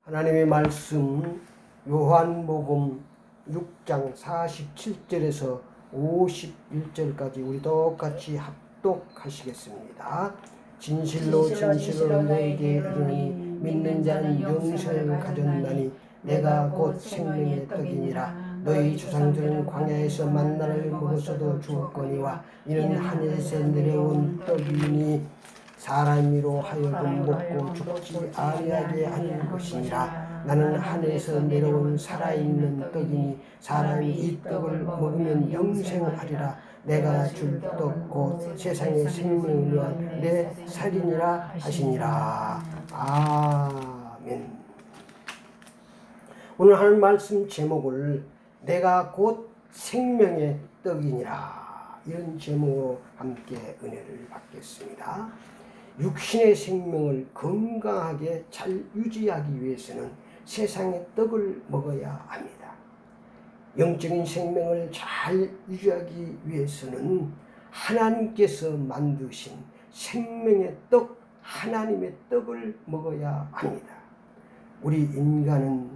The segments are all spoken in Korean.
하나님의 말씀 요한복음 6장 47절에서 51절까지 우리 똑같이 합독하시겠습니다. 진실로 진실로 너에게 이르노니 믿는 자는 영생을 가졌나니 내가 곧 생명의 떡이니라. 너희 조상들은 광야에서 만나를 먹었어도 죽었거니와 이는 하늘에서 내려온 떡이니 사람이로 하여금 먹고 죽지 아니하게 하는 것이니라. 나는 하늘에서 내려온 살아있는 떡이니 사람이 이 떡을 먹으면 영생하리라. 내가 줄 떡 곧 세상의 생명을 위한 내 살이니라 하시니라. 아멘. 오늘 하는 말씀 제목을 내가 곧 생명의 떡이니라, 이런 제목으로 함께 은혜를 받겠습니다. 육신의 생명을 건강하게 잘 유지하기 위해서는 세상의 떡을 먹어야 합니다. 영적인 생명을 잘 유지하기 위해서는 하나님께서 만드신 생명의 떡, 하나님의 떡을 먹어야 합니다. 우리 인간은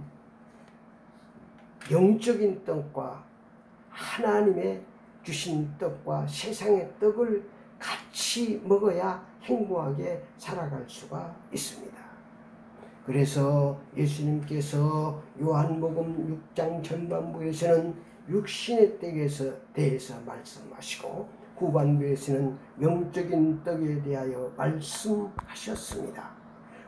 영적인 떡과 하나님의 주신 떡과 세상의 떡을 같이 먹어야 행복하게 살아갈 수가 있습니다. 그래서 예수님께서 요한복음 6장 전반부에서는 육신의 떡에 대해서 말씀하시고 후반부에서는 영적인 떡에 대하여 말씀하셨습니다.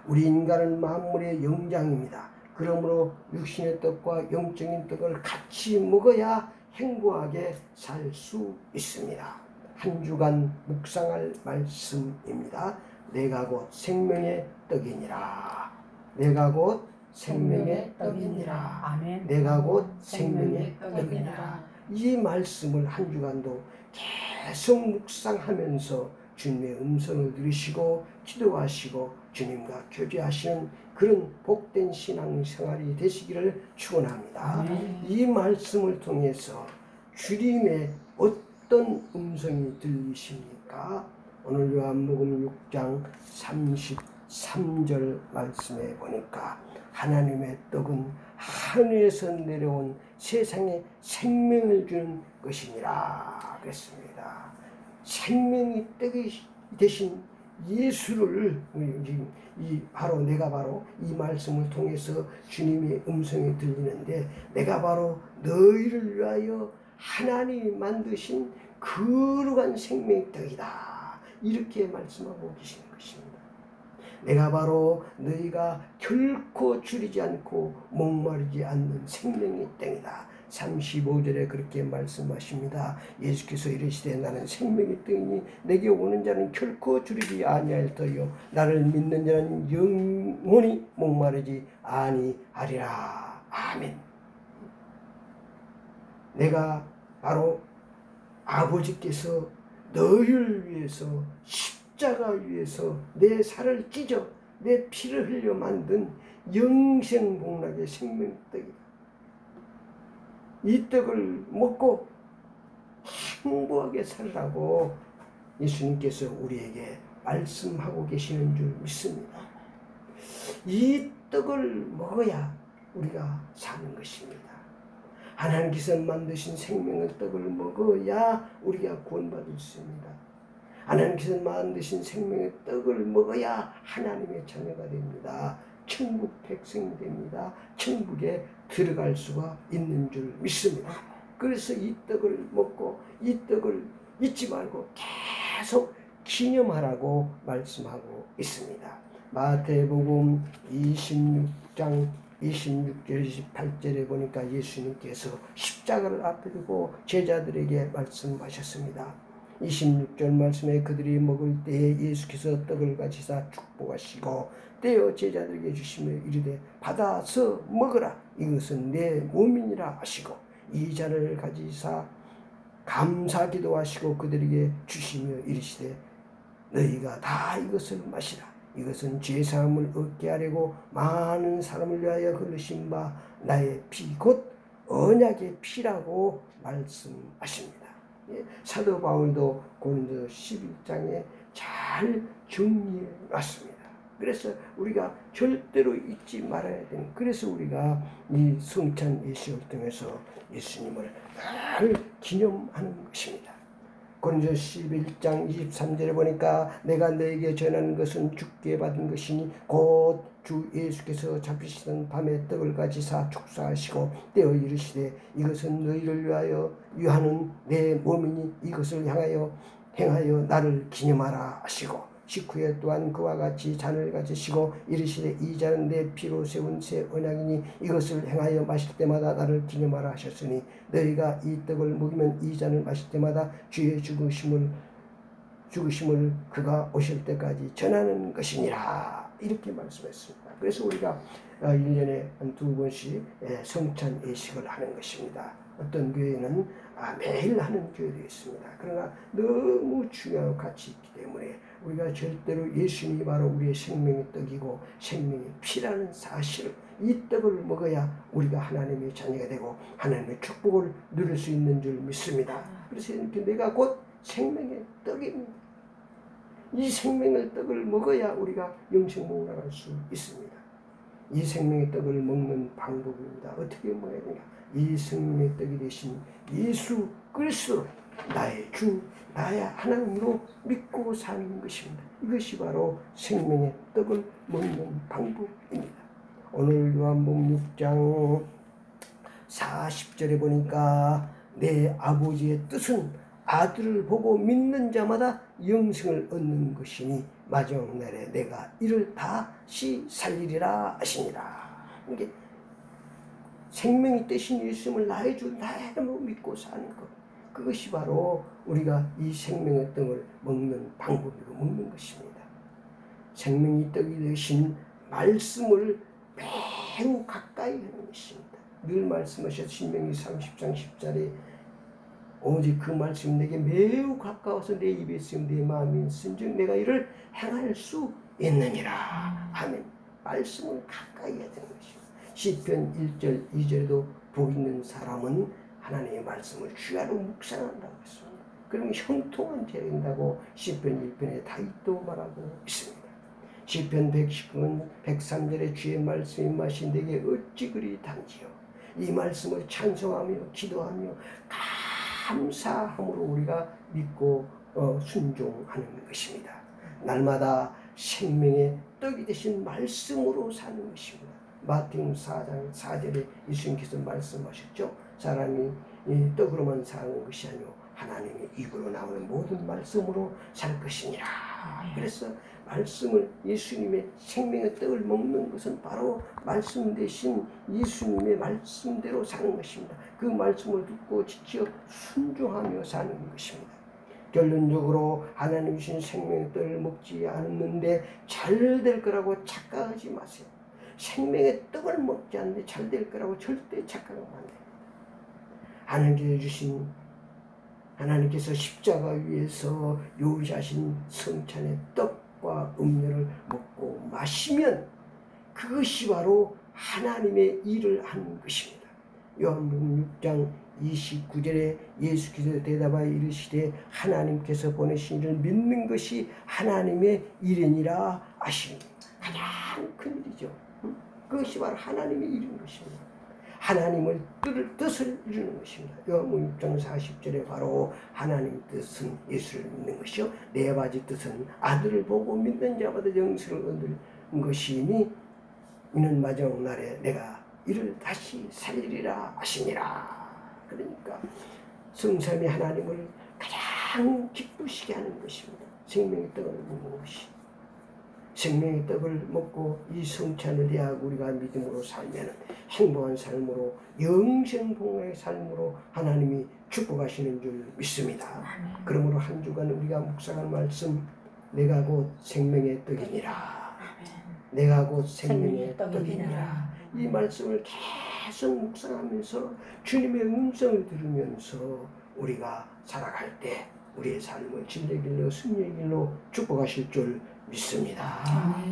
우리 인간은 만물의 영장입니다. 그러므로 육신의 떡과 영적인 떡을 같이 먹어야 행복하게 살 수 있습니다. 한 주간 묵상할 말씀입니다. 내가 곧 생명의 떡이니라. 내가 곧 생명의 떡이니라. 아멘. 내가 곧 생명의 떡이니라. 이 말씀을 한 주간도 계속 묵상하면서 주님의 음성을 들으시고 기도하시고 주님과 교제하시는 그런 복된 신앙생활이 되시기를 축원합니다. 아멘. 이 말씀을 통해서 주님의 어떤 음성이 들리십니까? 오늘 요한복음 6장 33절 말씀에 보니까 하나님의 떡은 하늘에서 내려온 세상에 생명을 주는 것이니라 그랬습니다. 생명의 떡이 되신 예수를 내가 바로 이 말씀을 통해서 주님의 음성이 들리는데, 내가 바로 너희를 위하여 하나님이 만드신 거룩한 생명의 떡이다, 이렇게 말씀하고 계시는 것입니다. 내가 바로 너희가 결코 줄이지 않고 목마르지 않는 생명의 떡이다. 35절에 그렇게 말씀하십니다. 예수께서 이르시되 나는 생명의 떡이니 내게 오는 자는 결코 줄이지 아니할 터요 나를 믿는 자는 영원히 목마르지 아니하리라. 아멘. 내가 바로 아버지께서 너희를 위해서 십자가 위에서 내 살을 찢어 내 피를 흘려 만든 영생복락의 생명의 떡이다. 이 떡을 먹고 행복하게 살라고 예수님께서 우리에게 말씀하고 계시는 줄 믿습니다. 이 떡을 먹어야 우리가 사는 것입니다. 하나님께서 만드신 생명의 떡을 먹어야 우리가 구원받을 수 있습니다. 하나님께서 만드신 생명의 떡을 먹어야 하나님의 자녀가 됩니다. 천국 백성이 됩니다. 천국에 들어갈 수가 있는 줄 믿습니다. 그래서 이 떡을 먹고 이 떡을 잊지 말고 계속 기념하라고 말씀하고 있습니다. 마태복음 26장 26절 28절에 보니까 예수님께서 십자가를 앞에 두고 제자들에게 말씀하셨습니다. 26절 말씀에 그들이 먹을 때에 예수께서 떡을 가지사 축복하시고 떼어 제자들에게 주시며 이르되 받아서 먹으라, 이것은 내 몸이니라 하시고 이 잔을 가지사 감사 기도하시고 그들에게 주시며 이르시되 너희가 다 이것을 마시라, 이것은 죄사함을 얻게 하려고 많은 사람을 위하여 흘리신 바 나의 피 곧 언약의 피라고 말씀하십니다. 사도 바울도 고린도 11장에 잘 정리해 놨습니다. 그래서 우리가 절대로 잊지 말아야 되는, 그래서 우리가 이 성찬 예식을 통해서 예수님을 늘 기념하는 것입니다. 고린도서 11장 23절에 보니까 내가 너에게 전하는 것은 주께 받은 것이니 곧 주 예수께서 잡히시던 밤에 떡을 가지사 축사하시고 떼어 이르시되 이것은 너희를 위하여 유하는 내 몸이니 이것을 행하여 나를 기념하라 하시고, 식후에 또한 그와 같이 잔을 가지시고 이르시되 이 잔은 내 피로 세운 새 언약이니 이것을 행하여 마실 때마다 나를 기념하라 하셨으니 너희가 이 떡을 먹으면 이 잔을 마실 때마다 주의 죽으심을 그가 오실 때까지 전하는 것이니라, 이렇게 말씀했습니다. 그래서 우리가 1년에 한 2번씩 성찬 예식을 하는 것입니다. 어떤 교회는 매일 하는 교회도 있습니다. 그러나 너무 중요한 가치 있기 때문에 우리가 절대로 예수님이 바로 우리의 생명의 떡이고 생명의 피라는 사실을, 이 떡을 먹어야 우리가 하나님의 자녀가 되고 하나님의 축복을 누릴 수 있는 줄 믿습니다. 그래서 내가 곧 생명의 떡입니다. 이 생명의 떡을 먹어야 우리가 영생을 나갈 수 있습니다. 이 생명의 떡을 먹는 방법입니다. 어떻게 먹어야 되냐? 이 생명의 떡이 되신 예수 그리스도 나의 주 나의 하나님으로 믿고 사는 것입니다. 이것이 바로 생명의 떡을 먹는 방법입니다. 오늘 요한복음 6장 40절에 보니까 내 아버지의 뜻은 아들을 보고 믿는 자마다 영생을 얻는 것이니 마지막 날에 내가 이를 다시 살리리라 하시니라. 이게 생명이 되신 예수님을 나의 주 나의 하나님으로 믿고 사는 것, 그것이 바로 우리가 이 생명의 떡을 먹는 방법이고 먹는 것입니다. 생명의 떡이 되신 말씀을 매우 가까이 하는 것입니다. 늘 말씀하셨 신명기 30장 10절에 오직 그 말씀이 내게 매우 가까워서 내 입에 있으면 내 마음이 있은즉 내가 이를 행할 수 있느니라. 아멘. 말씀을 가까이 해야 되는 것입니다. 시편 1절 2절에도 복 있는 사람은 하나님의 말씀을 주야로 묵상한다고 했습니다. 그러면 형통한 죄가 된다고 시편 1편에 다윗도 말하고 있습니다. 시편 119편 103절에 주의 말씀이 마신 내게 어찌 그리 단지요. 이 말씀을 찬송하며 기도하며 감사함으로 우리가 믿고 순종하는 것입니다. 날마다 생명의 떡이 되신 말씀으로 사는 것입니다. 마태복음 4장 4절에 예수님께서 말씀하셨죠. 사람이 이 떡으로만 사는 것이 아니오 하나님의 입으로 나오는 모든 말씀으로 살 것이니라. 그래서 말씀을, 예수님의 생명의 떡을 먹는 것은 바로 말씀 대신 예수님의 말씀대로 사는 것입니다. 그 말씀을 듣고 지켜 순종하며 사는 것입니다. 결론적으로 하나님 주신 생명의 떡을 먹지 않았는데 잘 될 거라고 착각하지 마세요. 생명의 떡을 먹지 않는데 잘 될 거라고 절대 착각하면 안 됩니다. 하나님께서 십자가 위에서 요리하신 성찬의 떡과 음료를 먹고 마시면 그것이 바로 하나님의 일을 하는 것입니다. 요한복음 6장 29절에 예수께서 대답하여 이르시되 하나님께서 보내신 이를 믿는 것이 하나님의 일이니라 하시니, 가장 큰 일이죠. 그것이 바로 하나님의 일인 것입니다. 하나님의 뜻을 이루는 것입니다. 요한복음 6장 40절에 바로 하나님 뜻은 예수를 믿는 것이요 내 아버지 뜻은 아들을 보고 믿는 자마다 영생을 얻는 것이니 이는 마지막 날에 내가 이를 다시 살리리라 하시니라. 그러니까 성삼위 하나님을 가장 기쁘시게 하는 것입니다. 생명의 떡을 먹는 것이. 생명의 떡을 먹고 이 성찬을 대하고 우리가 믿음으로 살면 행복한 삶으로 영생복의 삶으로 하나님이 축복하시는 줄 믿습니다. 그러므로 한 주간 우리가 묵상한 말씀, 내가 곧 생명의 떡이니라. 내가 곧 생명의 떡이니라. 이 말씀을 계속 묵상하면서 주님의 음성을 들으면서 우리가 살아갈 때 우리의 삶을 진리의 길로 승리의 길로 축복하실 줄 믿습니다.